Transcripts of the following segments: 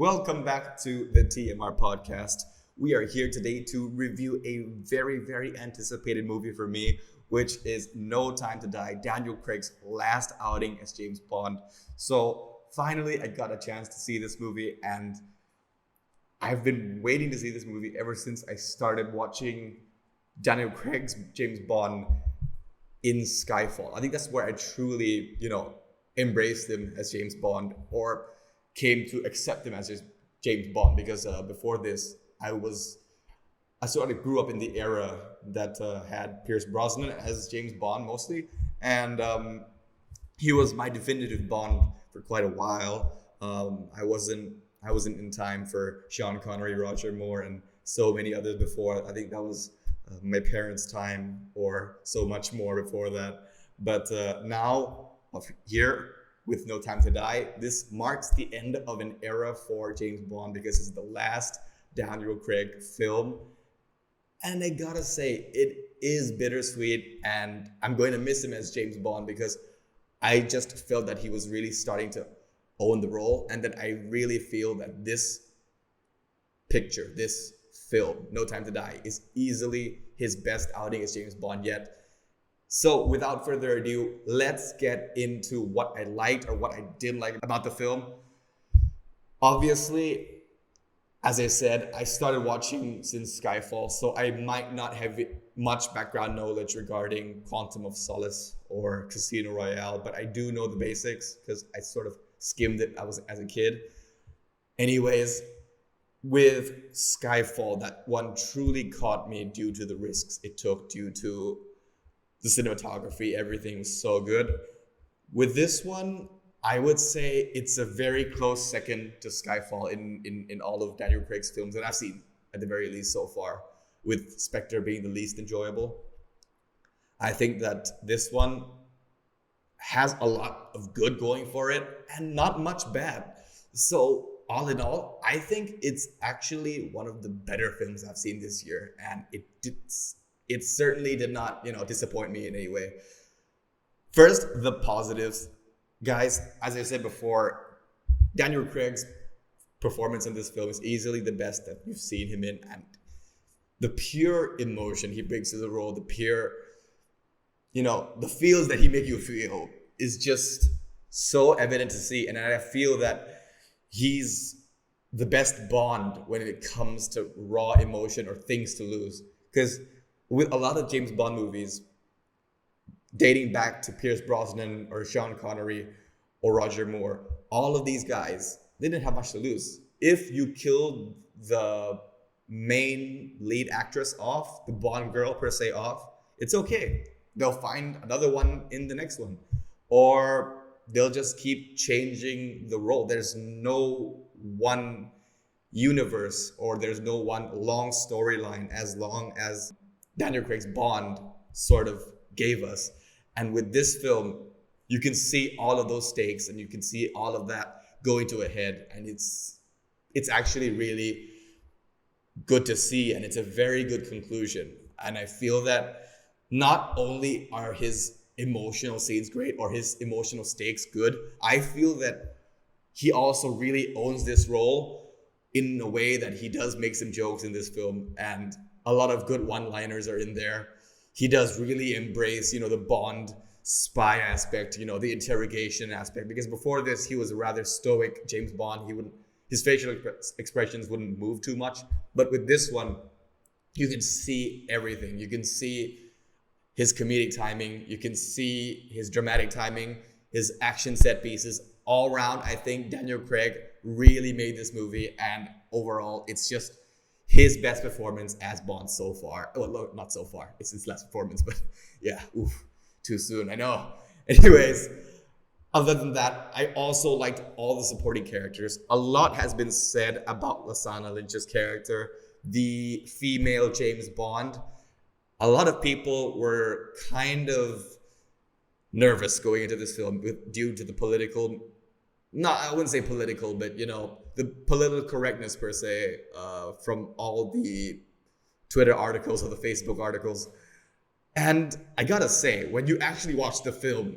Welcome back to the TMR podcast. We are here today to review a very, very anticipated movie for me, which is No Time to Die, Daniel Craig's last outing as James Bond. So finally, I got a chance to see this movie, and I've been waiting to see this movie ever since I started watching Daniel Craig's James Bond in Skyfall. I think that's where I truly, embraced him as James Bond, or came to accept him as just James Bond, because before this, I sort of grew up in the era that had Pierce Brosnan as James Bond mostly, and he was my definitive Bond for quite a while. I wasn't in time for Sean Connery, Roger Moore, and so many others before. I think that was my parents' time, or so much more before that. But now, here with No Time to Die, this marks the end of an era for James Bond, because it's the last Daniel Craig film. And I gotta say, it is bittersweet, and I'm going to miss him as James Bond, because I just felt that he was really starting to own the role, and that I really feel that this picture, this film, No Time to Die, is easily his best outing as James Bond yet. So without further ado, let's get into what I liked or what I didn't like about the film. Obviously, as I said, I started watching since Skyfall, so I might not have much background knowledge regarding Quantum of Solace or Casino Royale, but I do know the basics because I sort of skimmed it as a kid. Anyways, with Skyfall, that one truly caught me due to the risks it took, due to the cinematography. Everything was so good. With this one, I would say it's a very close second to Skyfall in all of Daniel Craig's films that I've seen, at the very least so far, with Spectre being the least enjoyable. I think that this one has a lot of good going for it and not much bad. So all in all, I think it's actually one of the better films I've seen this year, and it certainly did not, disappoint me in any way. First, the positives. Guys, as I said before, Daniel Craig's performance in this film is easily the best that you've seen him in, and the pure emotion he brings to the role, the pure, the feels that he makes you feel is just so evident to see. And I feel that he's the best Bond when it comes to raw emotion or things to lose. Because with a lot of James Bond movies, dating back to Pierce Brosnan or Sean Connery or Roger Moore, all of these guys, they didn't have much to lose. If you killed the main lead actress off, the Bond girl per se off, it's okay. They'll find another one in the next one. Or they'll just keep changing the role. There's no one universe, or there's no one long storyline as long as Daniel Craig's Bond sort of gave us. And with this film, you can see all of those stakes, and you can see all of that going to a head. And it's actually really good to see, and it's a very good conclusion. And I feel that not only are his emotional scenes great, or his emotional stakes good, I feel that he also really owns this role in a way that he does make some jokes in this film, and a lot of good one-liners are in there. He does really embrace, the Bond spy aspect, the interrogation aspect, because before this, he was a rather stoic James Bond. His facial expressions wouldn't move too much. But with this one, you can see everything. You can see his comedic timing. You can see his dramatic timing, his action set pieces. All around, I think Daniel Craig really made this movie, and overall, it's just his best performance as Bond so far. Well, not so far. It's his last performance, but yeah, too soon, I know. Anyways, other than that, I also liked all the supporting characters. A lot has been said about Lashana Lynch's character, the female James Bond. A lot of people were kind of nervous going into this film due to the political, I wouldn't say political, but the political correctness per se, from all the Twitter articles or the Facebook articles. And I gotta say, when you actually watch the film,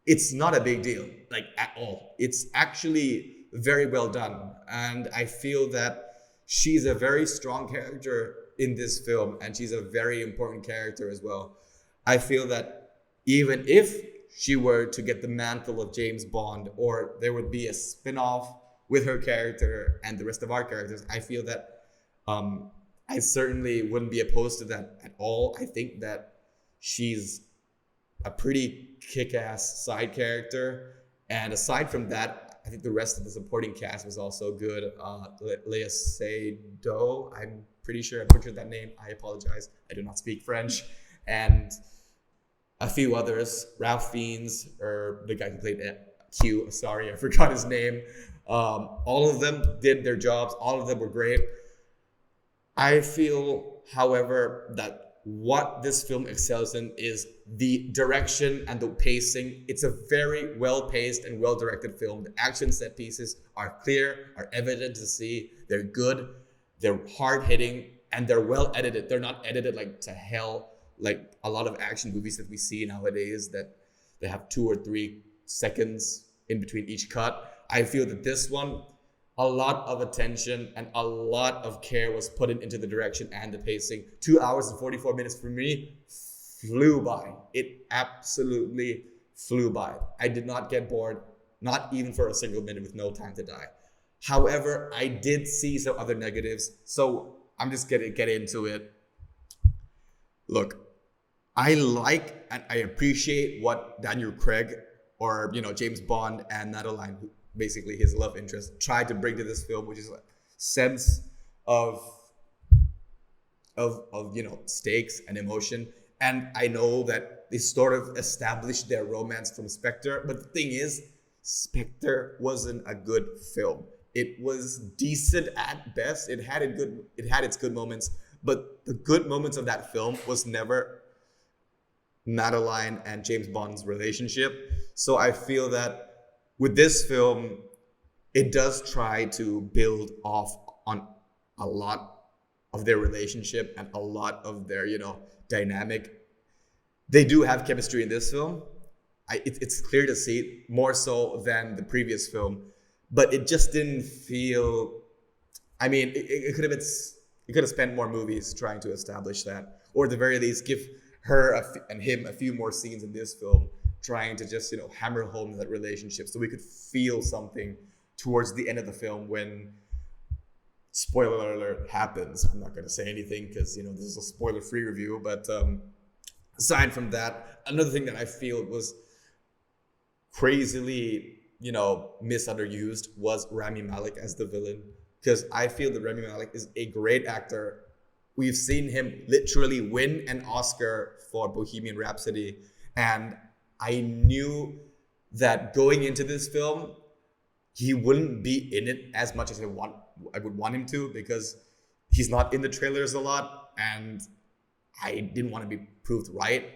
it's not a big deal, like at all. It's actually very well done. And I feel that she's a very strong character in this film, and she's a very important character as well. I feel that even if she were to get the mantle of James Bond, or there would be a spin-off with her character and the rest of our characters, I feel that I certainly wouldn't be opposed to that at all. I think that she's a pretty kick-ass side character. And aside from that, I think the rest of the supporting cast was also good. Lea Seydoux, I'm pretty sure I butchered that name. I apologize. I do not speak French. And a few others. Ralph Fiennes, or the guy who played Q, sorry, I forgot his name. All of them did their jobs. All of them were great. I feel, however, that what this film excels in is the direction and the pacing. It's a very well-paced and well-directed film. The action set pieces are clear, are evident to see. They're good, they're hard-hitting, and they're well-edited. They're not edited like to hell, like a lot of action movies that we see nowadays that they have 2 or 3 seconds in between each cut. I feel that this one, a lot of attention and a lot of care was put into the direction and the pacing. 2 hours and 44 minutes for me flew by. It absolutely flew by. I did not get bored, not even for a single minute, with No Time to Die. However, I did see some other negatives, so I'm just gonna get into it. Look, I like and I appreciate what Daniel Craig, or James Bond, and Madeline, basically his love interest, tried to bring to this film, which is a sense of stakes and emotion. And I know that they sort of established their romance from Spectre, but the thing is, Spectre wasn't a good film. It was decent at best. It had its good moments, but the good moments of that film was never Madeline and James Bond's relationship. So I feel that with this film, it does try to build off on a lot of their relationship and a lot of their, dynamic. They do have chemistry in this film. It's clear to see, more so than the previous film, but it just didn't feel. I mean, it could have spent more movies trying to establish that, or at the very least, give her and him a few more scenes in this film, trying to just hammer home that relationship, so we could feel something towards the end of the film when, spoiler alert, happens. I'm not going to say anything because this is a spoiler-free review, but aside from that, another thing that I feel was crazily misunderused was Rami Malek as the villain, because I feel that Rami Malek is a great actor. We've seen him literally win an Oscar for Bohemian Rhapsody, and I knew that going into this film, he wouldn't be in it as much as I would want him to, because he's not in the trailers a lot, and I didn't want to be proved right,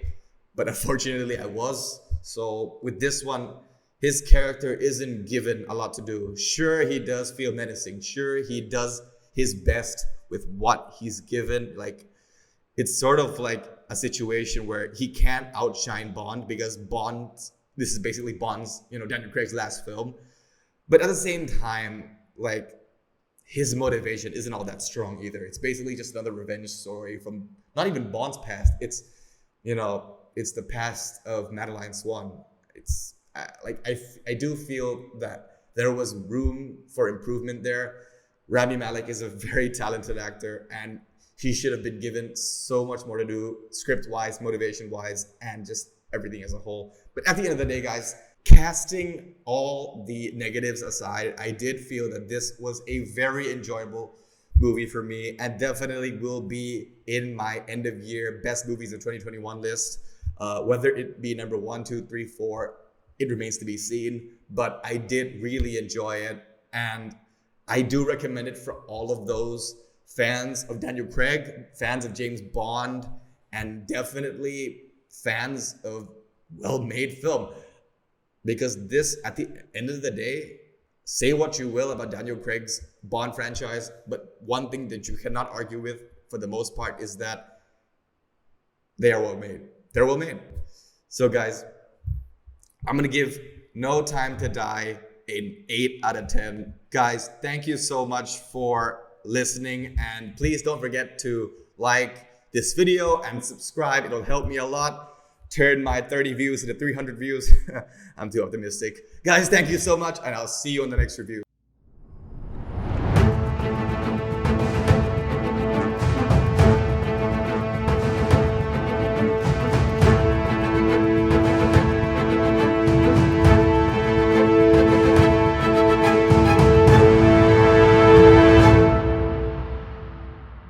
but unfortunately I was. So with this one, his character isn't given a lot to do. Sure, he does feel menacing. Sure, he does his best with what he's given. Like, it's sort of like a situation where he can't outshine Bond, because this is basically Bond's, Daniel Craig's last film. But at the same time, like, his motivation isn't all that strong either. It's basically just another revenge story from not even Bond's past. It's, it's the past of Madeline Swan. It's I do feel that there was room for improvement there. Rami Malek is a very talented actor, and he should have been given so much more to do, script-wise, motivation-wise, and just everything as a whole. But at the end of the day, guys, casting all the negatives aside, I did feel that this was a very enjoyable movie for me, and definitely will be in my end-of-year best movies of 2021 list. Whether it be number 1, 2, 3, 4, it remains to be seen. But I did really enjoy it, and I do recommend it for all of those fans of Daniel Craig, fans of James Bond, and definitely fans of well-made film. Because this, at the end of the day, say what you will about Daniel Craig's Bond franchise, but one thing that you cannot argue with for the most part is that they are well made. They're well made. So guys, I'm going to give No Time to Die an 8 out of 10. Guys, thank you so much for listening, and please don't forget to like this video and subscribe. It'll help me a lot. Turn my 30 views into 300 views. I'm too optimistic. Guys, thank you so much, and I'll see you on the next review.